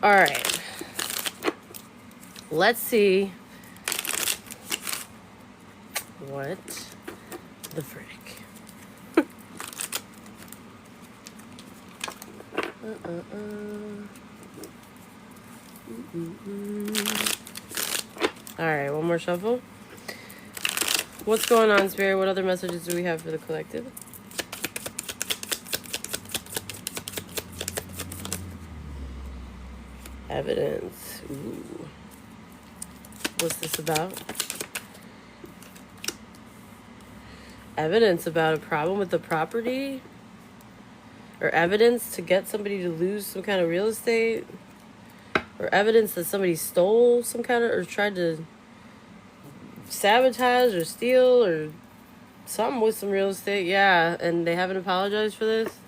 All right. Let's see what the frick. All right, one more shuffle. What's going on, Spirit? What other messages do we have for the collective? Evidence. Ooh. What's this about? Evidence about a problem with the property? Or evidence to get somebody to lose some kind of real estate? Or evidence that somebody stole some kind of, or tried to sabotage or steal or something with some real estate. Yeah, and they haven't apologized for this?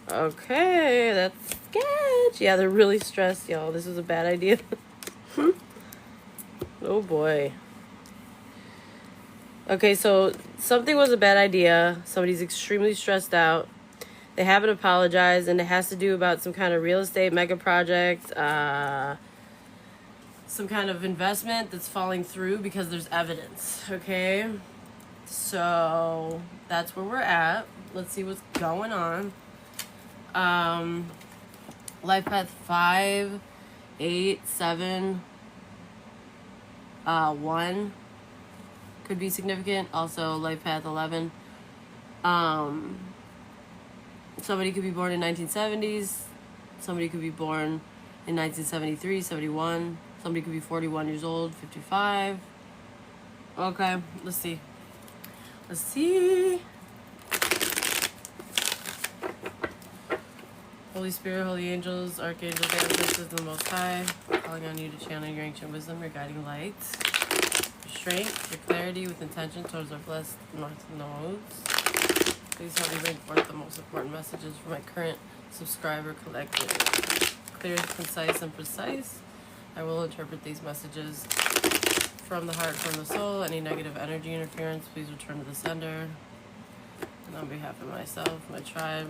Okay, that's sketch. Yeah, they're really stressed, y'all. This was a bad idea. Oh boy. Okay, so something was a bad idea. Somebody's extremely stressed out. They haven't apologized, and it has to do about some kind of real estate mega project, some kind of investment that's falling through because there's evidence. Okay, so that's where we're at. Let's see what's going on. Life path 5, 8, 7, 1 could be significant. Also, life path 11. Somebody could be born in 1970s. Somebody could be born in 1973, 71. Somebody could be 41 years old, 55. Okay, let's see. Let's see. Holy Spirit, holy angels, archangels, ancestors, the Most High, calling on you to channel your ancient wisdom, your guiding light, your strength, your clarity with intention towards our blessed north nodes. Please help me bring forth the most important messages for my current subscriber collective. Clear, concise, and precise. I will interpret these messages from the heart, from the soul. Any negative energy interference, please return to the sender. And on behalf of myself, my tribe,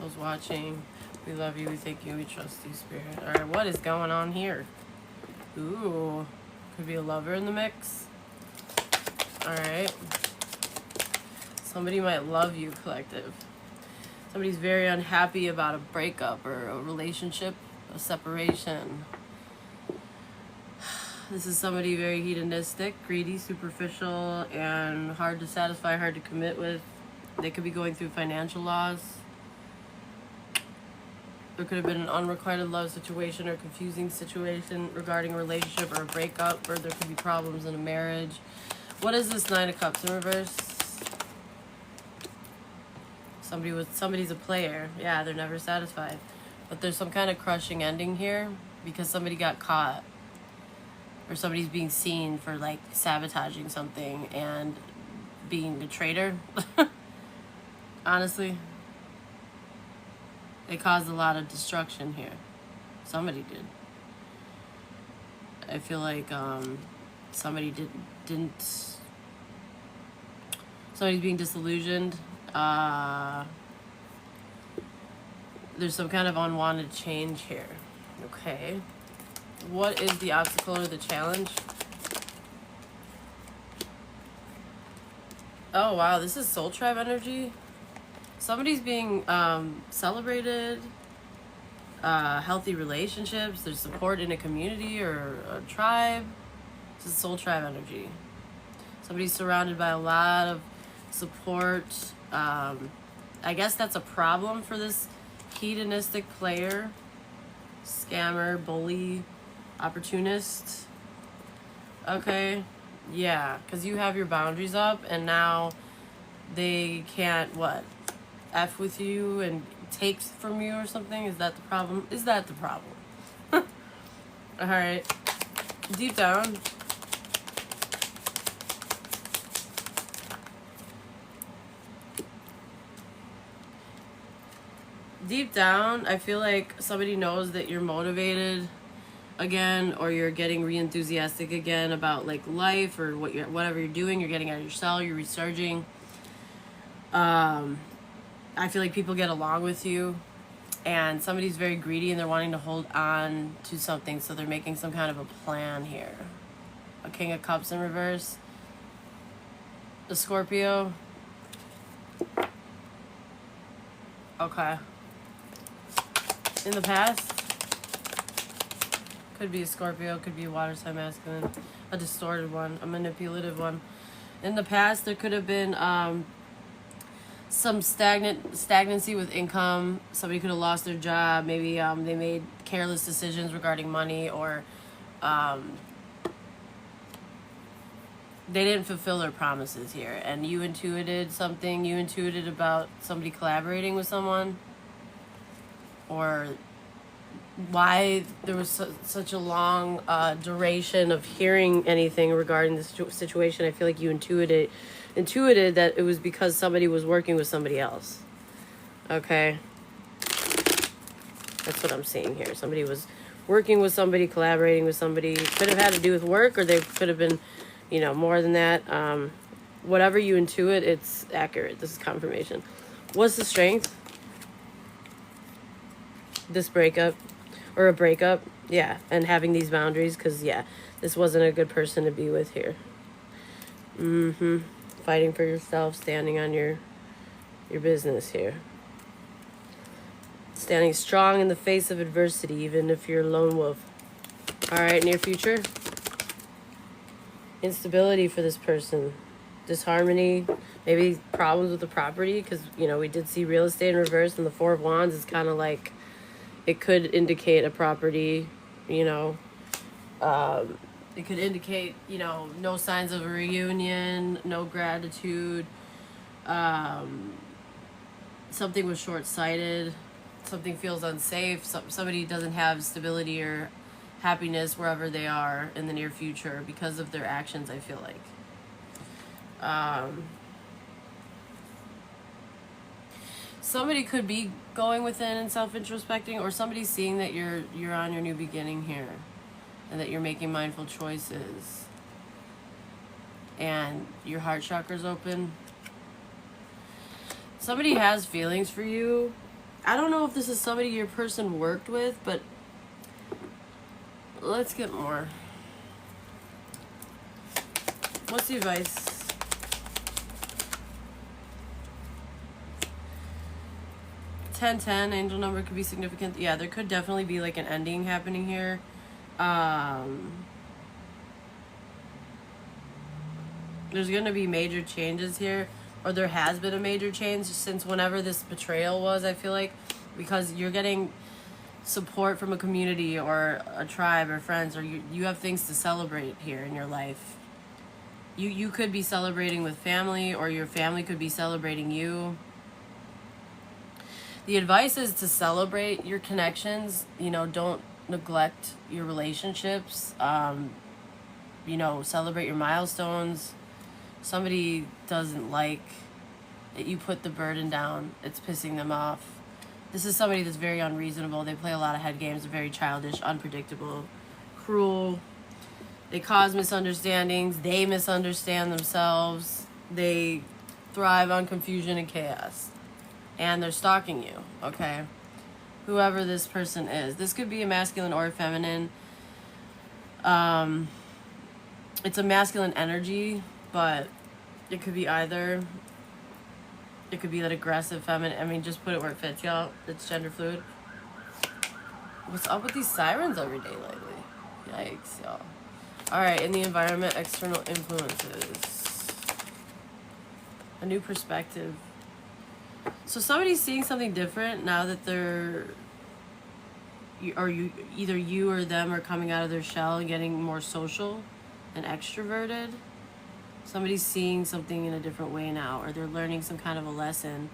those watching, we love you, we thank you, we trust you, Spirit. All right, what is going on here? Ooh, could be a lover in the mix. All right. Somebody might love you, collective. Somebody's very unhappy about a breakup or a relationship, a separation. This is somebody very hedonistic, greedy, superficial, and hard to satisfy, hard to commit with. They could be going through financial loss. There could have been an unrequited love situation or confusing situation regarding a relationship or a breakup, or there could be problems in a marriage. What is this 9 of Cups in reverse? Somebody's a player. Yeah, they're never satisfied. But there's some kind of crushing ending here because somebody got caught. Or somebody's being seen for like sabotaging something and being a traitor. Honestly. They caused a lot of destruction here. Somebody did. I feel like somebody didn't. Somebody's being disillusioned. There's some kind of unwanted change here. Okay. What is the obstacle or the challenge? Oh, wow. This is Soul Tribe energy. Somebody's being celebrated. Healthy relationships. There's support in a community or a tribe. This is Soul Tribe energy. Somebody's surrounded by a lot of support. I guess that's a problem for this hedonistic player, scammer, bully, opportunist. Okay, yeah, because you have your boundaries up and now they can't, what, F with you and take from you or something? Is that the problem? Is that the problem? All right, deep down. Deep down, I feel like somebody knows that you're motivated again, or you're getting re-enthusiastic again about like life or whatever you're doing. You're getting out of your cell. You're resurging. I feel like people get along with you, And somebody's very greedy and they're wanting to hold on to something, so they're making some kind of a plan here. A King of Cups in reverse. The Scorpio. Okay. In the past, could be a Scorpio, could be a water sign masculine, a distorted one, a manipulative one. In the past, there could have been some stagnancy with income. Somebody could have lost their job. Maybe they made careless decisions regarding money, or they didn't fulfill their promises here. And you intuited something. You intuited about somebody collaborating with someone, or why there was such a long duration of hearing anything regarding this situation. I feel like you intuited that it was because somebody was working with somebody else. Okay, that's what I'm seeing here. Somebody was working with somebody, collaborating with somebody. Could have had to do with work, or they could have been, more than that. Whatever you intuit, it's accurate. This is confirmation. What's the strength? This breakup. Or a breakup, yeah, and having these boundaries, because, yeah, this wasn't a good person to be with here. Fighting for yourself, standing on your business here. Standing strong in the face of adversity, even if you're a lone wolf. All right, near future. Instability for this person. Disharmony, maybe problems with the property, because, we did see real estate in reverse, and the Four of Wands is kind of like, it could indicate a property, it could indicate, no signs of a reunion, no gratitude. Something was short-sighted. Something feels unsafe. Somebody doesn't have stability or happiness wherever they are in the near future because of their actions, I feel like. Somebody could be going within and self-introspecting, or somebody's seeing that you're on your new beginning here, and that you're making mindful choices, and your heart chakra's open. Somebody has feelings for you. I don't know if this is somebody your person worked with, but let's get more. What's the advice? 1010, angel number could be significant. Yeah, there could definitely be like an ending happening here. There's going to be major changes here, or there has been a major change since whenever this betrayal was, I feel like, because you're getting support from a community or a tribe or friends, or you have things to celebrate here in your life. You could be celebrating with family, or your family could be celebrating you. The advice is to celebrate your connections. Don't neglect your relationships. Celebrate your milestones. Somebody doesn't like that you put the burden down. It's pissing them off. This is somebody that's very unreasonable. They play a lot of head games. They're very childish, unpredictable, cruel. They cause misunderstandings. They misunderstand themselves. They thrive on confusion and chaos. And they're stalking you, okay? Whoever this person is. This could be a masculine or a feminine. It's a masculine energy, but it could be either. It could be that aggressive feminine. I mean, just put it where it fits, y'all. It's gender fluid. What's up with these sirens every day lately? Yikes, y'all. All right, in the environment, external influences. A new perspective. So somebody's seeing something different now that either you or them are coming out of their shell and getting more social and extroverted. Somebody's seeing something in a different way now, or they're learning some kind of a lesson.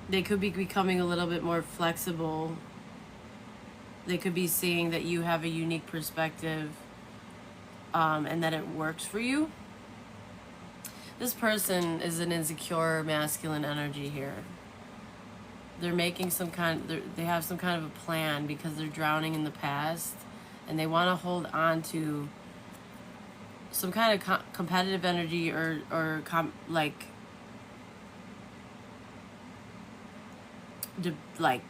They could be becoming a little bit more flexible. They could be seeing that you have a unique perspective, and that it works for you. This person is an insecure masculine energy here. They're making they have some kind of a plan because they're drowning in the past, and they want to hold on to some kind of competitive energy, like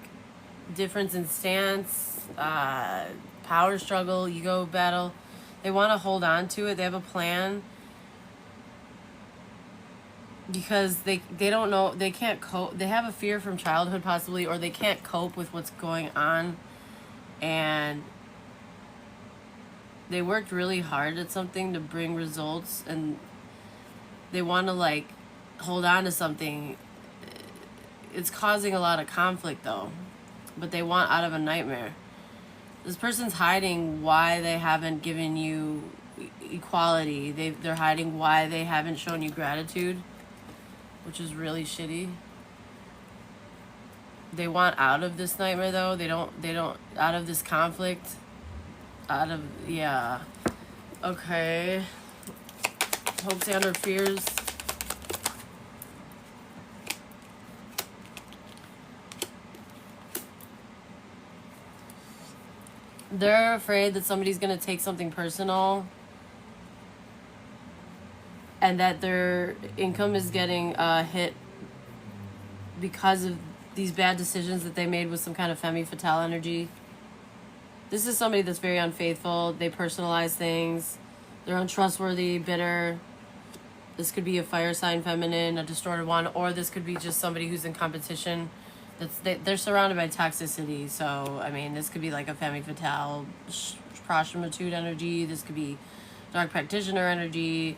difference in stance, power struggle, ego battle. They want to hold on to it. They have a plan because they don't know, they can't cope. They have a fear from childhood possibly, or they can't cope with what's going on, and they worked really hard at something to bring results, and they want to like hold on to something. It's causing a lot of conflict though, but they want out of a nightmare. This person's hiding why they haven't given you equality. They're hiding why they haven't shown you gratitude, which is really shitty. They want out of this nightmare though. They don't out of this conflict. Out of, yeah. Okay. Hopes and or fears. They're afraid that somebody's going to take something personal and that their income is getting hit because of these bad decisions that they made with some kind of femme fatale energy. This is somebody that's very unfaithful. They personalize things. They're untrustworthy, bitter. This could be a fire sign feminine, a distorted one, or this could be just somebody who's in competition. They're surrounded by toxicity. So, I mean, this could be like a femme fatale, prostitute energy. This could be dark practitioner energy.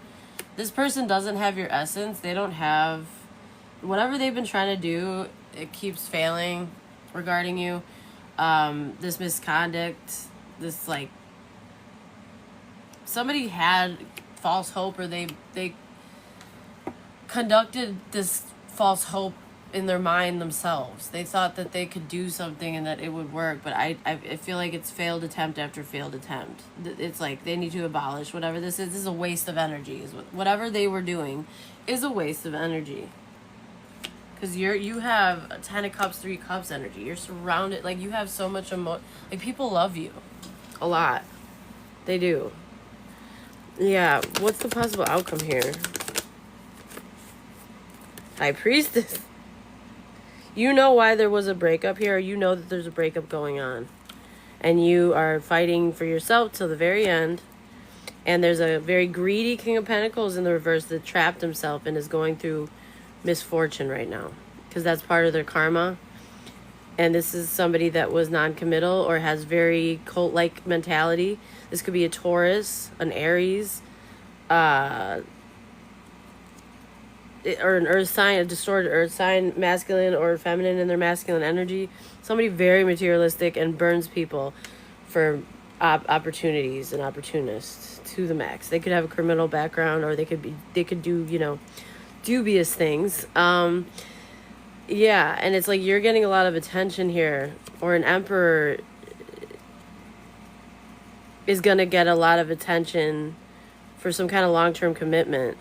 This person doesn't have your essence. They don't have... Whatever they've been trying to do, it keeps failing regarding you. This misconduct, this like... Somebody had false hope, or they conducted this false hope in their mind themselves. They thought that they could do something and that it would work, but I feel like it's failed attempt after failed attempt. It's like they need to abolish whatever this is. This is a waste of energy. Whatever they were doing is a waste of energy. Because you have a 10 of cups, 3 cups energy. You're surrounded, like you have so much like people love you a lot. They do. Yeah, what's the possible outcome here? High Priestess. You know why there was a breakup here. You know that there's a breakup going on. And you are fighting for yourself till the very end. And there's a very greedy King of Pentacles in the reverse that trapped himself and is going through misfortune right now. Because that's part of their karma. And this is somebody that was non-committal or has very cult-like mentality. This could be a Taurus, an Aries, or an earth sign, a distorted earth sign, masculine or feminine in their masculine energy. Somebody very materialistic and burns people for opportunities and opportunists to the max. They could have a criminal background, or they could do, dubious things. Yeah, and it's like you're getting a lot of attention here, or an emperor is going to get a lot of attention for some kind of long-term commitment.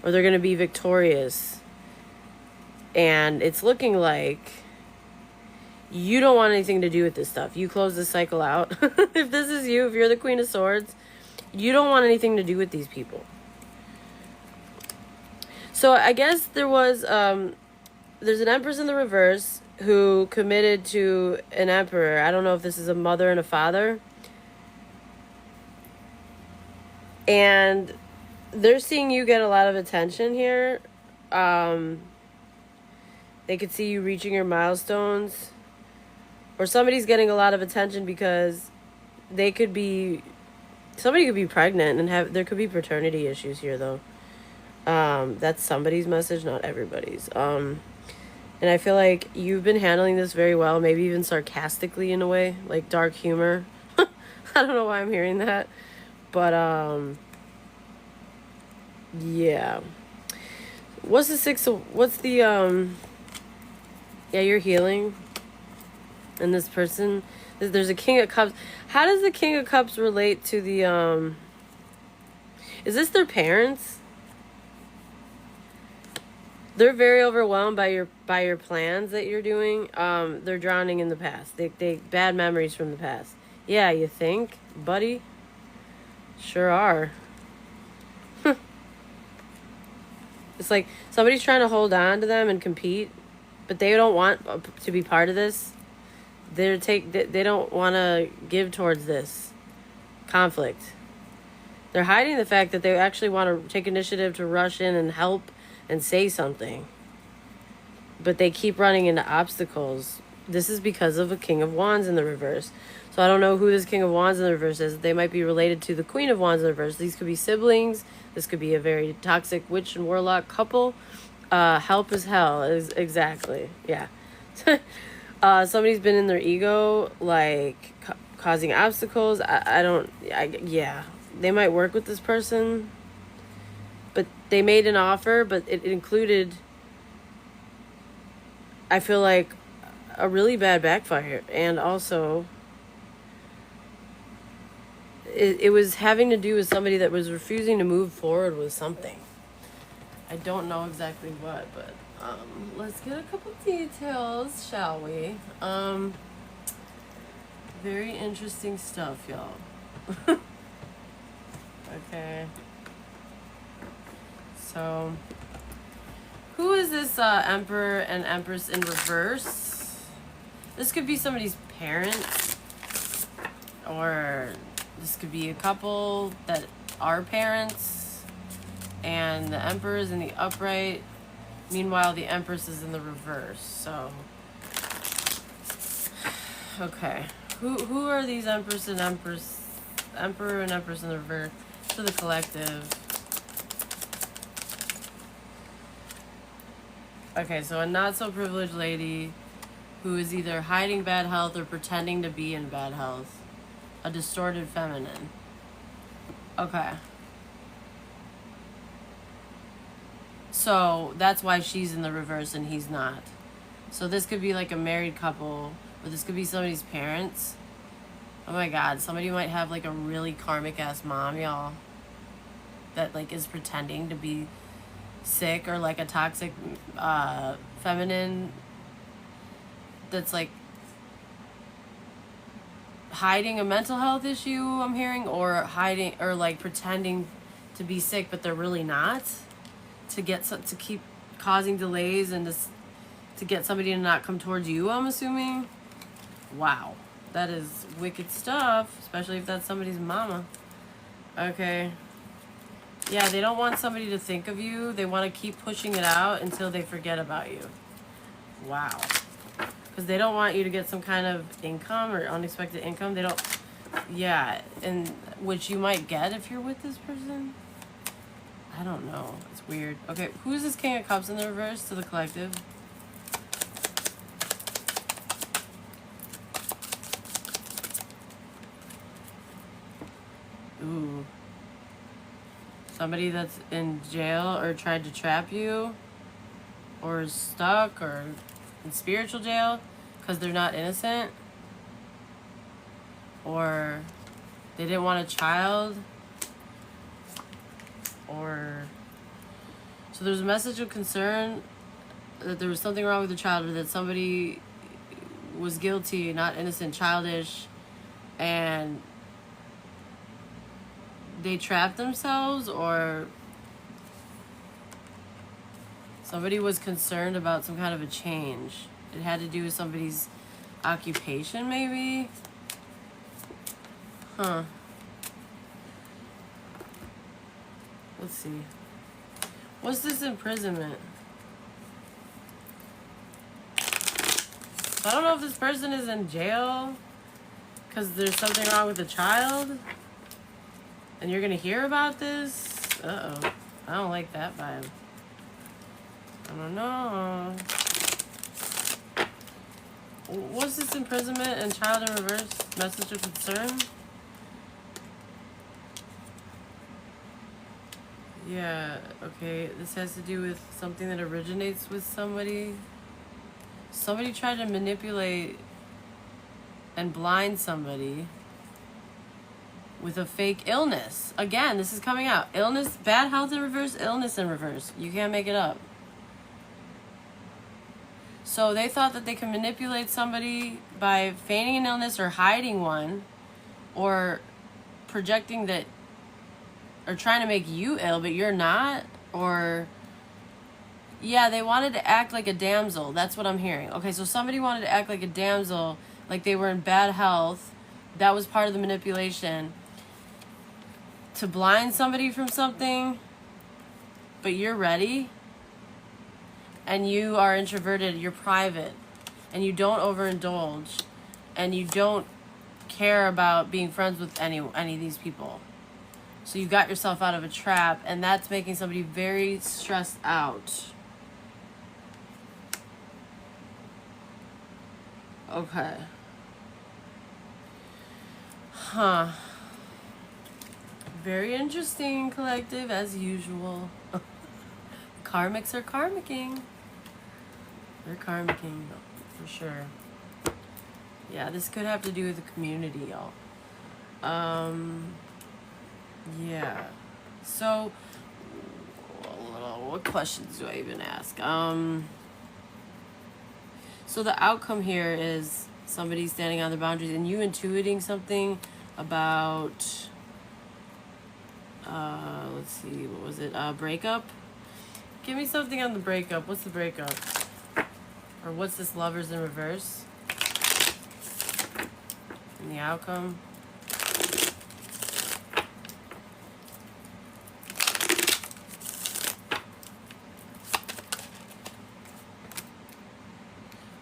Or they're going to be victorious. And it's looking like you don't want anything to do with this stuff. You close this cycle out. If this is you, if you're the Queen of Swords, you don't want anything to do with these people. So I guess there was, there's an Empress in the reverse who committed to an Emperor. I don't know if this is a mother and a father. And they're seeing you get a lot of attention here. They could see you reaching your milestones. Or somebody's getting a lot of attention because somebody could be pregnant and there could be paternity issues here though. That's somebody's message, not everybody's. And I feel like you've been handling this very well, maybe even sarcastically in a way, like dark humor. I don't know why I'm hearing that, but yeah. What's the yeah, you're healing. And this person, there's a King of Cups. How does the King of Cups relate to the is this their parents? They're very overwhelmed by your plans that you're doing. They're drowning in the past. They bad memories from the past. Yeah, you think, buddy? Sure are. It's like somebody's trying to hold on to them and compete but they don't want to be part of this. They don't want to give towards this conflict. They're hiding the fact that they actually want to take initiative to rush in and help and say something. But they keep running into obstacles. This is because of a King of Wands in the reverse. So I don't know who this King of Wands in the reverse is. They might be related to the Queen of Wands in the reverse. These could be siblings. This could be a very toxic witch and warlock couple. Help as hell. Exactly. Yeah. Somebody's been in their ego, like, causing obstacles. Yeah. They might work with this person. But they made an offer, but it included, I feel like, a really bad backfire. And also, it was having to do with somebody that was refusing to move forward with something. I don't know exactly what, but let's get a couple details, shall we? Very interesting stuff, y'all. Okay. So, who is this Emperor and Empress in reverse? This could be somebody's parents, or this could be a couple that are parents, and the Emperor is in the upright. Meanwhile, the Empress is in the reverse. So, okay, who are these Emperor and Empress in the reverse to the collective? Okay, so a not so privileged lady who is either hiding bad health or pretending to be in bad health. A distorted feminine. Okay. So that's why she's in the reverse and he's not. So this could be like a married couple, or this could be somebody's parents. Oh my god, somebody might have like a really karmic ass mom, y'all, that like is pretending to be sick, or like a toxic feminine that's like hiding a mental health issue, I'm hearing, or hiding, or like pretending to be sick but they're really not, to keep causing delays and to get somebody to not come towards you, I'm assuming. Wow, that is wicked stuff, especially if that's somebody's mama. Okay. Yeah, they don't want somebody to think of you. They want to keep pushing it out until they forget about you. Wow. Because they don't want you to get some kind of income or unexpected income. They don't... Yeah, and which you might get if you're with this person. I don't know. It's weird. Okay, who's this King of Cups in the reverse to the collective? Ooh. Somebody that's in jail or tried to trap you, or is stuck, or in spiritual jail because they're not innocent, or they didn't want a child, or so there's a message of concern that there was something wrong with the child, or that somebody was guilty, not innocent, childish, and they trapped themselves, or somebody was concerned about some kind of a change. It had to do with somebody's occupation, maybe? Huh. Let's see. What's this imprisonment? I don't know if this person is in jail because there's something wrong with the child. And you're gonna hear about this? Uh-oh. I don't like that vibe. I don't know. What's this imprisonment and child in reverse? Message of concern? Yeah, okay. This has to do with something that originates with somebody. Somebody tried to manipulate and blind somebody with a fake illness. Again, this is coming out. Illness, bad health in reverse, illness in reverse. You can't make it up. So they thought that they could manipulate somebody by feigning an illness or hiding one, or projecting that, or trying to make you ill but you're not, or Yeah, they wanted to act like a damsel. That's what I'm hearing. Okay, so somebody wanted to act like a damsel, like they were in bad health. That was part of the manipulation. To blind somebody from something, but you're ready. And you are introverted, you're private. And you don't overindulge. And you don't care about being friends with any of these people. So you got yourself out of a trap, and that's making somebody very stressed out. Okay. Huh. Very interesting, collective, as usual. Karmics are karmicking. They're karmicking, for sure. Yeah, this could have to do with the community, y'all. Yeah. So, what questions do I even ask? So the outcome here is somebody standing on their boundaries and you intuiting something about, let's see, what was it? Breakup? Give me something on the breakup. What's the breakup? Or what's this lovers in reverse? And the outcome?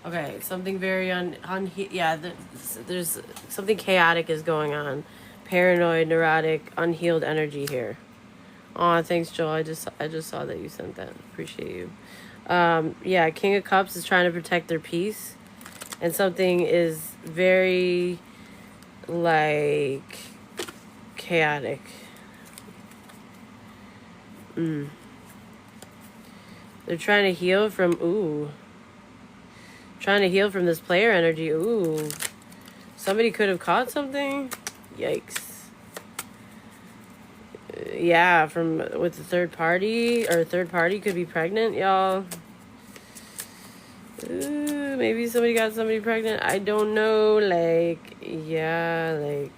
Okay, something very there's something chaotic is going on. Paranoid, neurotic, unhealed energy here. Aw, thanks, Joel. I just saw that you sent that. Appreciate you. Yeah, King of Cups is trying to protect their peace. And something is very, like, chaotic. They're trying to heal from, trying to heal from this player energy. Ooh. Somebody could have caught something. Yikes. Yeah, with the third party, or third party could be pregnant, y'all. Ooh, maybe somebody got somebody pregnant. I don't know. Like, yeah, like.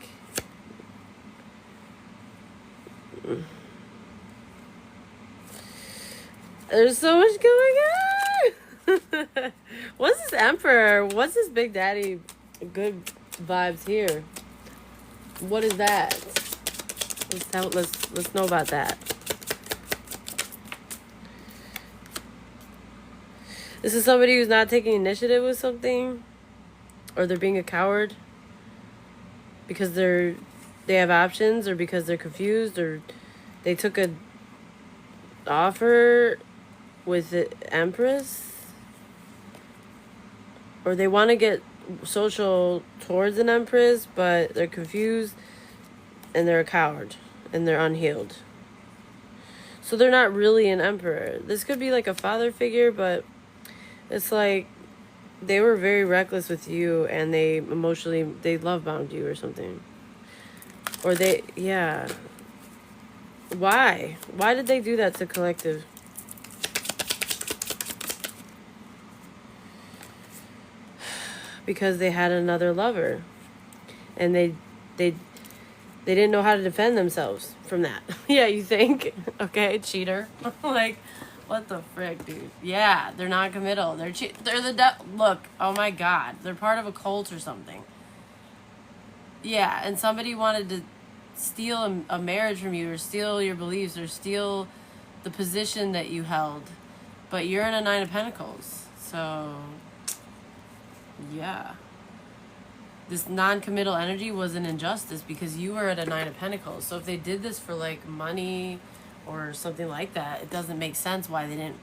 There's so much going on. What's this Emperor? What's this Big Daddy good vibes here? What is that? Let's know about that. This is somebody who's not taking initiative with something, or they're being a coward because they have options, or because they're confused, or they took a offer with the Empress, or they want to get social towards an Empress, but they're confused and they're a coward and they're unhealed. So they're not really an Emperor. This could be like a father figure, but it's like they were very reckless with you and they love bombed you or something. Or yeah. Why? Why did they do that to collective? Because they had another lover. And they didn't know how to defend themselves from that. Yeah, you think? Okay, cheater. Like, what the frick, dude? Yeah, they're non-committal. They're look, oh my god. They're part of a cult or something. Yeah, and somebody wanted to steal a marriage from you, or steal your beliefs, or steal the position that you held. But you're in a Nine of Pentacles. So, yeah. This non-committal energy was an injustice because you were at a Nine of Pentacles. So if they did this for like money or something like that, it doesn't make sense why they didn't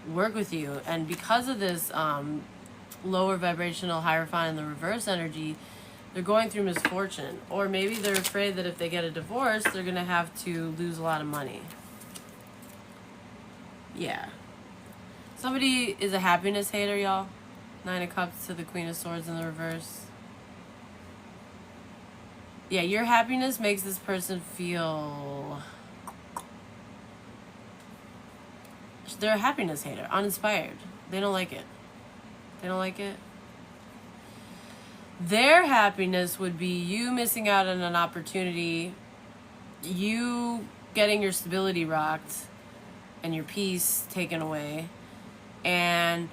work with you. And because of this lower vibrational Hierophant in the reverse energy, they're going through misfortune. Or maybe they're afraid that if they get a divorce, they're going to have to lose a lot of money. Yeah. Somebody is a happiness hater, y'all. Nine of Cups to the Queen of Swords in the reverse. Yeah, your happiness makes this person feel... They're a happiness hater, uninspired. They don't like it. They don't like it. Their happiness would be you missing out on an opportunity, you getting your stability rocked, and your peace taken away, and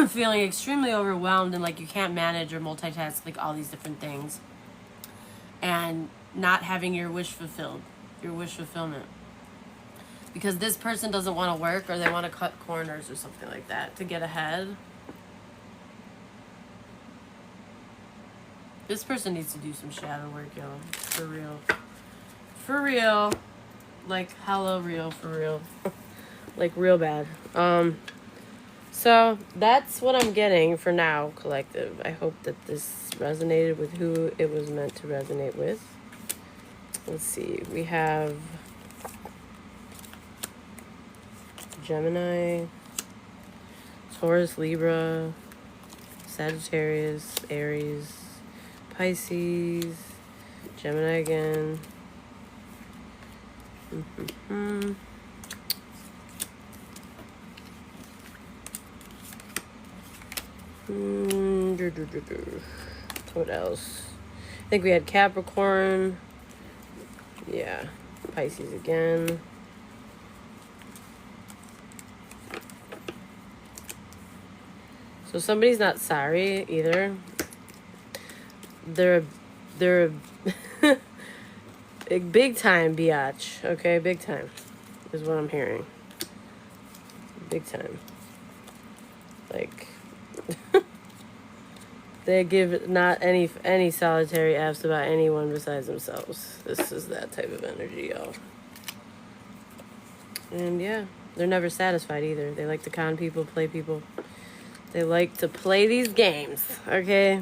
feeling extremely overwhelmed and like you can't manage or multitask like all these different things, and not having your wish fulfilled, your wish fulfillment, because this person doesn't want to work or they want to cut corners or something like that to get ahead. This person needs to do some shadow work, y'all. For real. For real. Like, hella real, for real. Like, real bad. So, that's what I'm getting for now, collective. I hope that this resonated with who it was meant to resonate with. Let's see. We have Gemini, Taurus, Libra, Sagittarius, Aries, Pisces, Gemini again. What else? I think we had Capricorn. Yeah, Pisces again. So somebody's not sorry either. They're a big time biatch, okay? Big time is what I'm hearing. Big time. Like, they give not any solitary F's about anyone besides themselves. This is that type of energy, y'all. And yeah, they're never satisfied either. They like to con people, play people. They like to play these games, okay?